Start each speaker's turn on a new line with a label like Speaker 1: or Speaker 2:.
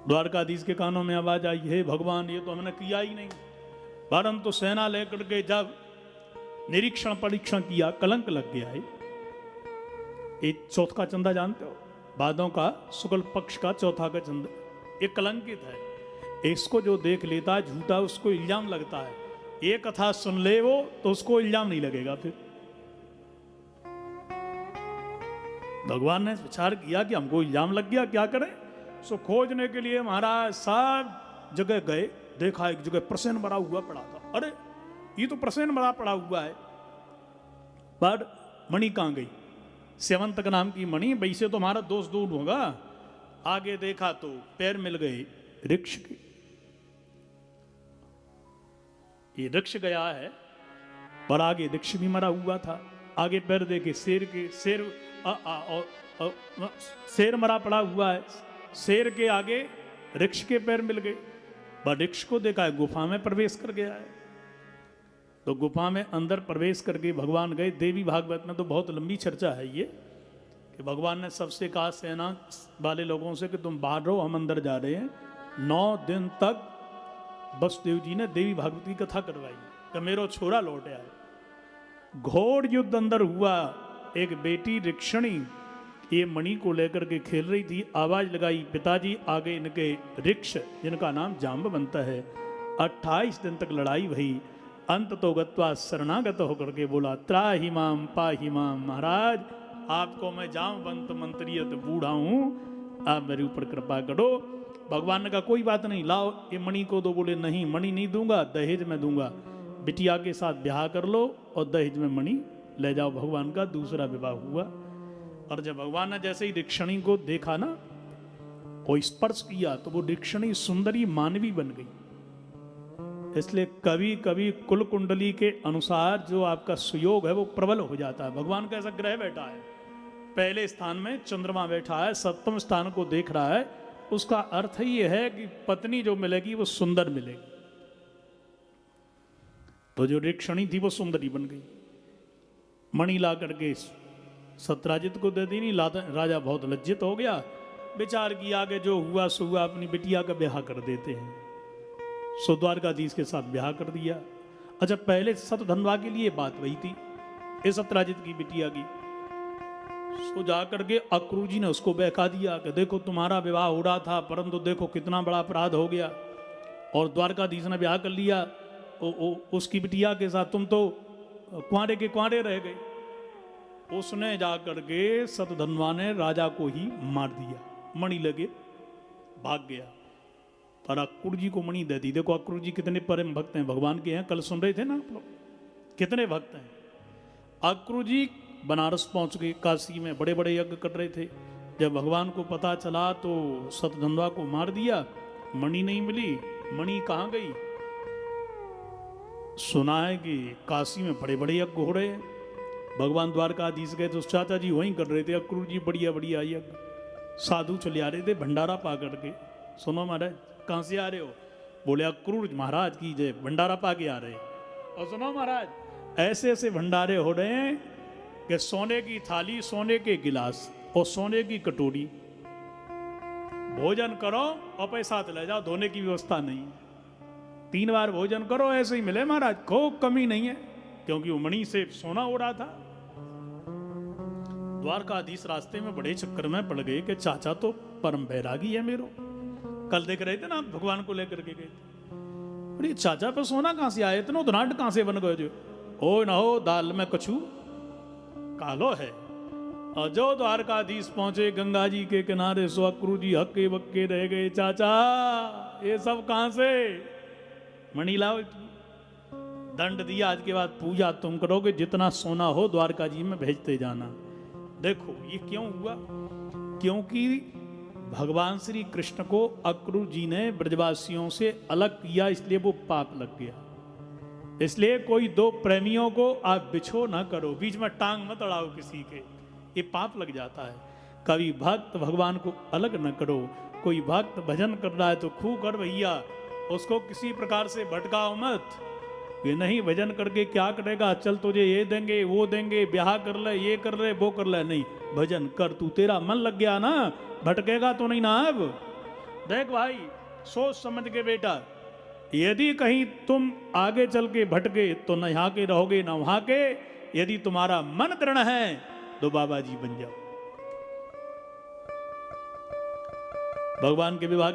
Speaker 1: द्वारकाधीश के कानों में आवाज आई, हे भगवान ये तो हमने किया ही नहीं। परंतु सेना लेकर के जब निरीक्षण परीक्षण किया, कलंक लग गया है। एक चौथ का चंदा जानते हो, भादों का शुक्ल पक्ष का चौथा का चंदा, एक कलंकित है। इसको जो देख लेता है झूठा, उसको इल्जाम लगता है। ये कथा सुन ले वो तो उसको इल्जाम नहीं लगेगा। फिर भगवान ने विचार किया कि हमको इल्जाम लग गया, क्या करें। सो खोजने के लिए महाराज सब जगह गए, देखा एक जगह प्रसेन भरा हुआ पड़ा था। अरे ये तो प्रसेन भरा पड़ा हुआ है, पर मणि कहां गई? सेवंतक नाम की मणि, वैसे तो हमारा दोष दूर होगा। आगे देखा तो पैर मिल गए वृक्ष के। ये वृक्ष गया है, पर आगे वृक्ष भी मरा हुआ था। आगे पैर देखे शेर के, शेर मरा पड़ा हुआ है। शेर के आगे वृक्ष के पैर मिल गए। वृक्ष को देखा है गुफा में प्रवेश कर गया है। तो गुफा में अंदर प्रवेश करके भगवान गए। देवी भागवत में तो बहुत लंबी चर्चा है ये, कि भगवान ने सबसे कहा सेना वाले लोगों से कि तुम बाहर रहो, हम अंदर जा रहे हैं। 9 दिन तक वसुदेव जी ने देवी भागवत की कथा करवाई कि मेरो छोरा लौट आया। घोर युद्ध अंदर हुआ। एक बेटी ऋक्षणी ये मणि को लेकर के खेल रही थी, आवाज लगाई, पिताजी आगे इनके ऋक्ष जिनका नाम जाम्बवंत है। 28 दिन तक लड़ाई हुई। अंत तो गत्वा शरणागत होकर के बोला, त्राहि माम पाहि माम, महाराज आपको मैं जाम्बवंत मंत्रियत बूढ़ा हूं, आप मेरे ऊपर कृपा करो। भगवान ने कहा कोई बात नहीं, लाओ ये मणि को दो। बोले नहीं, मणि नहीं दूंगा, दहेज में दूंगा। बिटिया के साथ ब्याह कर लो और दहेज में मणि ले जाओ। भगवान का दूसरा विवाह हुआ। और जब भगवान ने जैसे ही ऋक्षणी को देखा ना, वो स्पर्श किया, तो वो ऋक्षणी सुंदरी मानवी बन गई। इसलिए कभी कभी कुल कुंडली के अनुसार जो आपका सुयोग है वो प्रबल हो जाता है। भगवान का ऐसा ग्रह बैठा है, पहले स्थान में चंद्रमा बैठा है, 7वें स्थान को देख रहा है। उसका अर्थ ये है कि पत्नी जो मिलेगी वो सुंदर मिलेगी। तो जो ऋक्षणी थी वो सुंदरी बन गई। मणि ला करके सत्यराजित को दे दी। नहीं, राजा बहुत लज्जित हो गया। विचार किया आगे जो हुआ सो हुआ, अपनी बिटिया का ब्याह कर देते हैं। सो द्वारकाधीश के साथ ब्याह कर दिया। अच्छा, पहले सतधनवा के लिए बात वही थी, इस सत्यराजित की बिटिया की। सो जाकर के अक्रूर जी ने उसको बहका दिया कि देखो तुम्हारा विवाह हो रहा था, परंतु देखो कितना बड़ा अपराध हो गया, और द्वारकाधीश ने ब्याह कर लिया उसकी बिटिया के साथ, तुम तो कुंवारे के कुंवारे रह गए। उसने जाकर के सतधनवा ने राजा को ही मार दिया, मणि लगे भाग गया। पर अक्रूर जी को मणि दे दी। देखो अक्रूर जी कितने परम भक्त हैं, भगवान के हैं। कल सुन रहे थे ना आप लोग, कितने भक्त हैं। अक्रूर जी बनारस पहुंच गए। काशी में बड़े बड़े यज्ञ कर रहे थे। जब भगवान को पता चला तो सतधनवा को मार दिया। मणि नहीं मिली। मणि कहाँ गई? सुना है कि काशी में बड़े बड़े यज्ञ हो रहे हैं। भगवान द्वारकाधीश गए तो चाचा जी वहीं कर रहे थे। अक्रूर जी बढ़िया बढ़िया यज्ञ, साधु चले आ रहे थे भंडारा पा करके। सुनो महाराज, कहाँ से आ रहे हो? बोले अक्रूर महाराज की जय, भंडारा पा के आ रहे। और सुनो महाराज, ऐसे ऐसे भंडारे हो रहे हैं कि सोने की थाली, सोने के गिलास और सोने की कटोरी, भोजन करो और पैसा ले जाओ, धोने की व्यवस्था नहीं। 3 बार भोजन करो ऐसे ही मिले महाराज, को कमी नहीं है, क्योंकि वो मणि से सोना हो रहा था। द्वारकाधीश रास्ते में बड़े चक्कर में पड़ गए कि चाचा तो परम बैरागी है मेरो। कल देख रहे थे ना, भगवान को लेकर के गए थे। अरे चाचा पे सोना कहां से आया, इतना धनाढ़ कहां से बन गए जो? ओ न हो दाल में कछु कालो है। और जो द्वारकाधीश पहुंचे गंगा जी के किनारे, सो अक्रूर जी हक्के बक्के रह गए। चाचा ये सब कहां से? मणि लाओ। दंड दिया, आज के बाद पूजा तुम करोगे, जितना सोना हो द्वारका जी में भेजते जाना। देखो ये क्यों हुआ? क्योंकि भगवान श्री कृष्ण को अक्रूर जी ने ब्रजवासियों से अलग किया, इसलिए वो पाप लग गया। इसलिए कोई 2 प्रेमियों को आप बिछो ना करो, बीच में टांग मत अड़ाओ किसी के, ये पाप लग जाता है। कभी भक्त भगवान को अलग न करो। कोई भक्त भजन कर रहा है तो खूब कर भैया, उसको किसी प्रकार से भटकाओ मत। ये नहीं भजन करके क्या करेगा, चल तुझे ये देंगे वो देंगे, ब्याह कर ले, ये कर ले वो कर ले। नहीं, भजन कर, तू तेरा मन लग गया ना, भटकेगा तो नहीं ना। अब देख भाई, सोच समझ के बेटा, यदि कहीं तुम आगे चल के भटके तो न यहाँ के रहोगे न वहां के। यदि तुम्हारा मन दृढ़ है तो बाबा जी बन जाओ। भगवान के विवाह